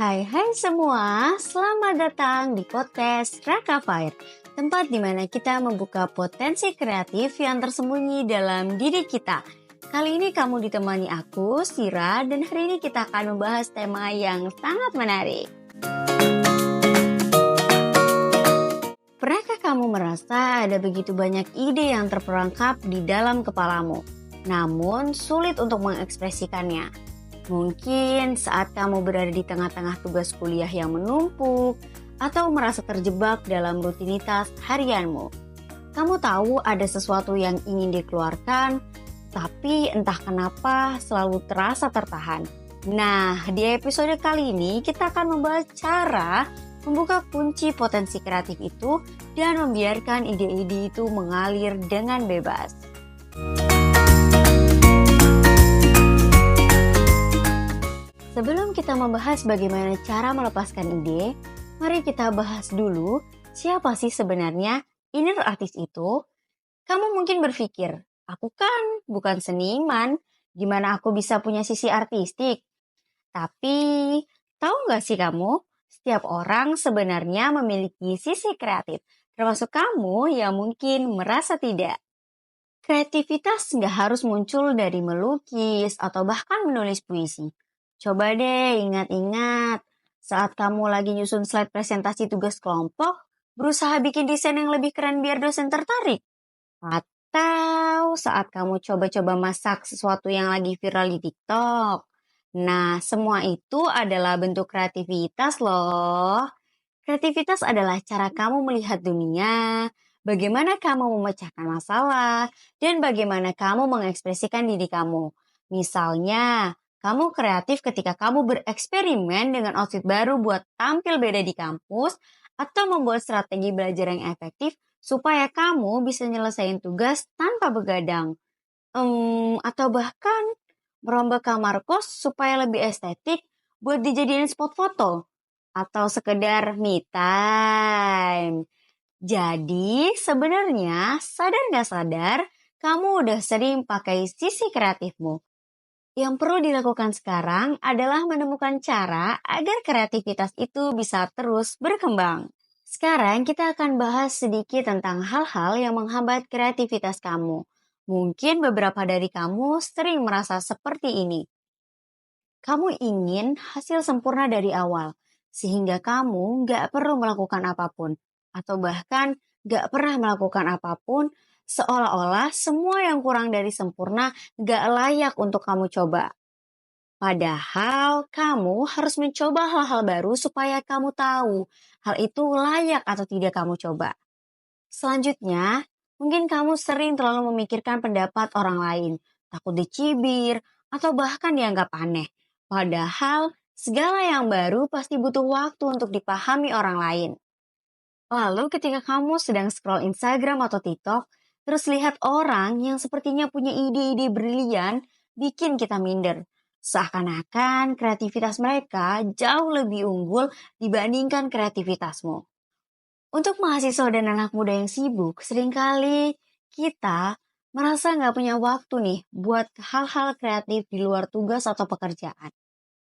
Hai semua, selamat datang di podcast Raka Fire, tempat di mana kita membuka potensi kreatif yang tersembunyi dalam diri kita. Kali ini kamu ditemani aku, Sira, dan hari ini kita akan membahas tema yang sangat menarik. Pernahkah kamu merasa ada begitu banyak ide yang terperangkap di dalam kepalamu, namun sulit untuk mengekspresikannya? Mungkin saat kamu berada di tengah-tengah tugas kuliah yang menumpuk atau merasa terjebak dalam rutinitas harianmu. Kamu tahu ada sesuatu yang ingin dikeluarkan, tapi entah kenapa selalu terasa tertahan. Nah, di episode kali ini kita akan membahas cara membuka kunci potensi kreatif itu dan membiarkan ide-ide itu mengalir dengan bebas. Sebelum kita membahas bagaimana cara melepaskan ide, mari kita bahas dulu siapa sih sebenarnya inner artist itu. Kamu mungkin berpikir, aku kan bukan seniman, gimana aku bisa punya sisi artistik? Tapi, tahu nggak sih kamu, setiap orang sebenarnya memiliki sisi kreatif, termasuk kamu yang mungkin merasa tidak. Kreativitas nggak harus muncul dari melukis atau bahkan menulis puisi. Coba deh ingat-ingat, saat kamu lagi nyusun slide presentasi tugas kelompok, berusaha bikin desain yang lebih keren biar dosen tertarik. Atau saat kamu coba-coba masak sesuatu yang lagi viral di TikTok. Nah, semua itu adalah bentuk kreativitas loh. Kreativitas adalah cara kamu melihat dunia, bagaimana kamu memecahkan masalah, dan bagaimana kamu mengekspresikan diri kamu. Misalnya, kamu kreatif ketika kamu bereksperimen dengan outfit baru buat tampil beda di kampus, atau membuat strategi belajar yang efektif supaya kamu bisa nyelesain tugas tanpa begadang. Atau bahkan merombak kamar kos supaya lebih estetik buat dijadiin spot foto. Atau sekedar me time. Jadi sebenarnya sadar gak sadar kamu udah sering pakai sisi kreatifmu. Yang perlu dilakukan sekarang adalah menemukan cara agar kreativitas itu bisa terus berkembang. Sekarang kita akan bahas sedikit tentang hal-hal yang menghambat kreativitas kamu. Mungkin beberapa dari kamu sering merasa seperti ini. Kamu ingin hasil sempurna dari awal, sehingga kamu gak perlu melakukan apapun. Atau bahkan gak pernah melakukan apapun, seolah-olah semua yang kurang dari sempurna gak layak untuk kamu coba. Padahal kamu harus mencoba hal-hal baru supaya kamu tahu hal itu layak atau tidak kamu coba. Selanjutnya, mungkin kamu sering terlalu memikirkan pendapat orang lain, takut dicibir, atau bahkan dianggap aneh. Padahal segala yang baru pasti butuh waktu untuk dipahami orang lain. Lalu ketika kamu sedang scroll Instagram atau TikTok, terus lihat orang yang sepertinya punya ide-ide brilian, bikin kita minder. Seakan-akan kreativitas mereka jauh lebih unggul dibandingkan kreativitasmu. Untuk mahasiswa dan anak muda yang sibuk, seringkali kita merasa nggak punya waktu nih buat hal-hal kreatif di luar tugas atau pekerjaan.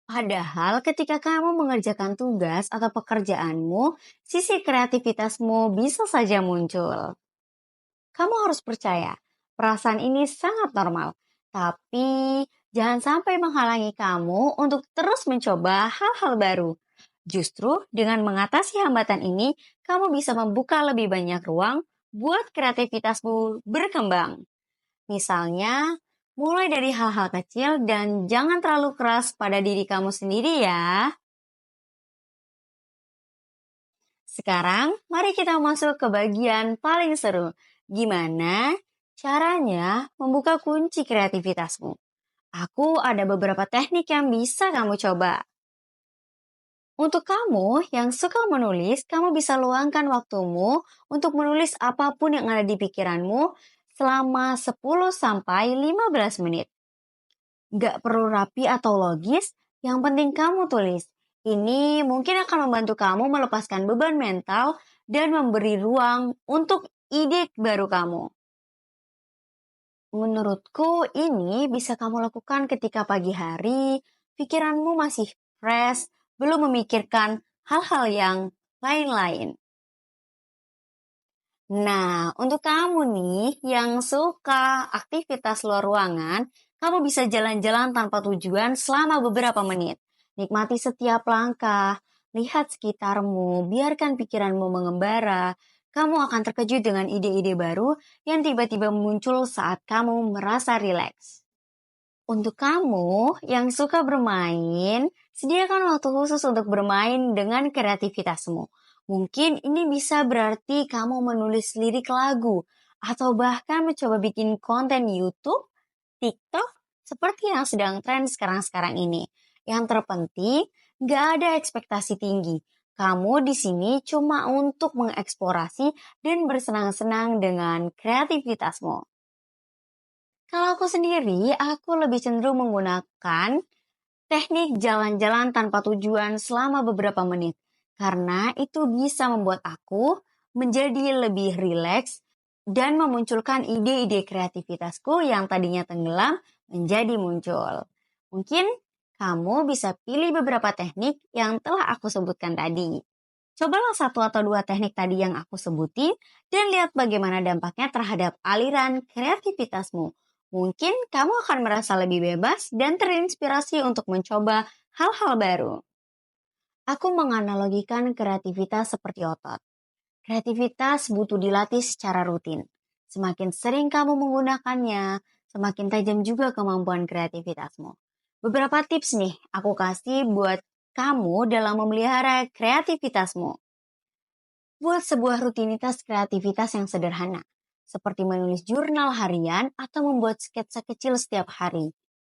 Padahal ketika kamu mengerjakan tugas atau pekerjaanmu, sisi kreativitasmu bisa saja muncul. Kamu harus percaya, perasaan ini sangat normal. Tapi jangan sampai menghalangi kamu untuk terus mencoba hal-hal baru. Justru dengan mengatasi hambatan ini, kamu bisa membuka lebih banyak ruang buat kreativitasmu berkembang. Misalnya, mulai dari hal-hal kecil dan jangan terlalu keras pada diri kamu sendiri ya. Sekarang, mari kita masuk ke bagian paling seru. Gimana caranya membuka kunci kreativitasmu? Aku ada beberapa teknik yang bisa kamu coba. Untuk kamu yang suka menulis, kamu bisa luangkan waktumu untuk menulis apapun yang ada di pikiranmu selama 10-15 menit. Gak perlu rapi atau logis, yang penting kamu tulis. Ini mungkin akan membantu kamu melepaskan beban mental dan memberi ruang untuk ide baru kamu. Menurutku ini bisa kamu lakukan ketika pagi hari, pikiranmu masih fresh, belum memikirkan hal-hal yang lain-lain. Nah, untuk kamu nih yang suka aktivitas luar ruangan, kamu bisa jalan-jalan tanpa tujuan selama beberapa menit. Nikmati setiap langkah, lihat sekitarmu, biarkan pikiranmu mengembara. Kamu akan terkejut dengan ide-ide baru yang tiba-tiba muncul saat kamu merasa rileks. Untuk kamu yang suka bermain, sediakan waktu khusus untuk bermain dengan kreativitasmu. Mungkin ini bisa berarti kamu menulis lirik lagu, atau bahkan mencoba bikin konten YouTube, TikTok, seperti yang sedang tren sekarang-sekarang ini. Yang terpenting, gak ada ekspektasi tinggi. Kamu di sini cuma untuk mengeksplorasi dan bersenang-senang dengan kreativitasmu. Kalau aku sendiri, aku lebih cenderung menggunakan teknik jalan-jalan tanpa tujuan selama beberapa menit. Karena itu bisa membuat aku menjadi lebih rileks dan memunculkan ide-ide kreativitasku yang tadinya tenggelam menjadi muncul. Mungkin kamu bisa pilih beberapa teknik yang telah aku sebutkan tadi. Cobalah satu atau dua teknik tadi yang aku sebutin dan lihat bagaimana dampaknya terhadap aliran kreativitasmu. Mungkin kamu akan merasa lebih bebas dan terinspirasi untuk mencoba hal-hal baru. Aku menganalogikan kreativitas seperti otot. Kreativitas butuh dilatih secara rutin. Semakin sering kamu menggunakannya, semakin tajam juga kemampuan kreativitasmu. Beberapa tips nih aku kasih buat kamu dalam memelihara kreativitasmu. Buat sebuah rutinitas kreativitas yang sederhana, seperti menulis jurnal harian atau membuat sketsa kecil setiap hari.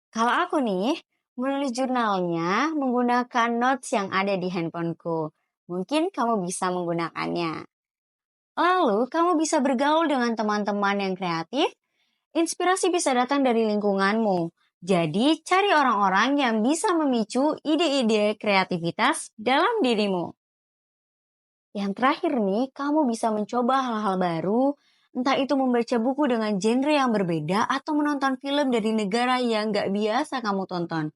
Kalau aku nih, menulis jurnalnya menggunakan notes yang ada di handphoneku. Mungkin kamu bisa menggunakannya. Lalu, kamu bisa bergaul dengan teman-teman yang kreatif. Inspirasi bisa datang dari lingkunganmu. Jadi, cari orang-orang yang bisa memicu ide-ide kreativitas dalam dirimu. Yang terakhir nih, kamu bisa mencoba hal-hal baru, entah itu membaca buku dengan genre yang berbeda atau menonton film dari negara yang gak biasa kamu tonton.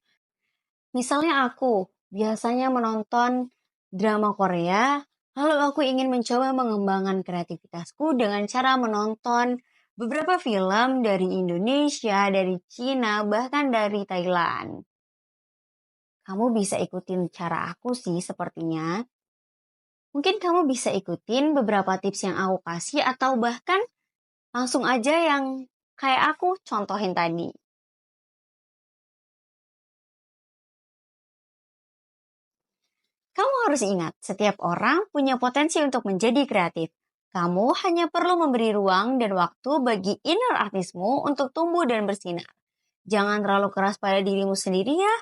Misalnya aku biasanya menonton drama Korea, lalu aku ingin mencoba mengembangkan kreativitasku dengan cara menonton beberapa film dari Indonesia, dari Cina, bahkan dari Thailand. Kamu bisa ikutin cara aku sih sepertinya. Mungkin kamu bisa ikutin beberapa tips yang aku kasih atau bahkan langsung aja yang kayak aku contohin tadi. Kamu harus ingat, setiap orang punya potensi untuk menjadi kreatif. Kamu hanya perlu memberi ruang dan waktu bagi inner artismu untuk tumbuh dan bersinar. Jangan terlalu keras pada dirimu sendiri ya.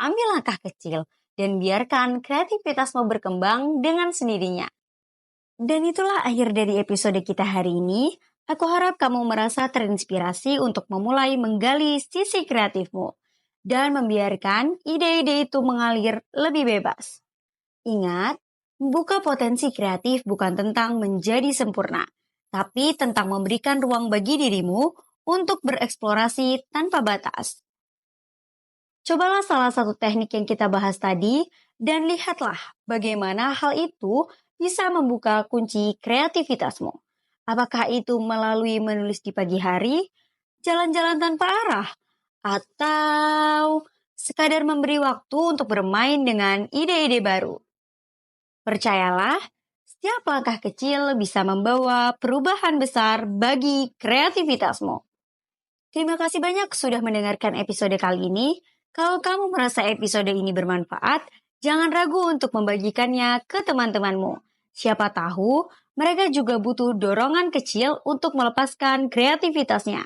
Ambil langkah kecil dan biarkan kreativitasmu berkembang dengan sendirinya. Dan itulah akhir dari episode kita hari ini. Aku harap kamu merasa terinspirasi untuk memulai menggali sisi kreatifmu dan membiarkan ide-ide itu mengalir lebih bebas. Ingat, membuka potensi kreatif bukan tentang menjadi sempurna, tapi tentang memberikan ruang bagi dirimu untuk bereksplorasi tanpa batas. Cobalah salah satu teknik yang kita bahas tadi dan lihatlah bagaimana hal itu bisa membuka kunci kreativitasmu. Apakah itu melalui menulis di pagi hari, jalan-jalan tanpa arah, atau sekadar memberi waktu untuk bermain dengan ide-ide baru. Percayalah, setiap langkah kecil bisa membawa perubahan besar bagi kreativitasmu. Terima kasih banyak sudah mendengarkan episode kali ini. Kalau kamu merasa episode ini bermanfaat, jangan ragu untuk membagikannya ke teman-temanmu. Siapa tahu mereka juga butuh dorongan kecil untuk melepaskan kreativitasnya.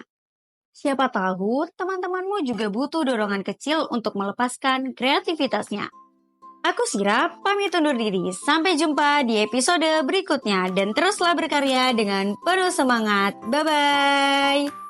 Siapa tahu teman-temanmu juga butuh dorongan kecil untuk melepaskan kreativitasnya. Aku Sira, pamit undur diri. Sampai jumpa di episode berikutnya dan teruslah berkarya dengan penuh semangat. Bye-bye.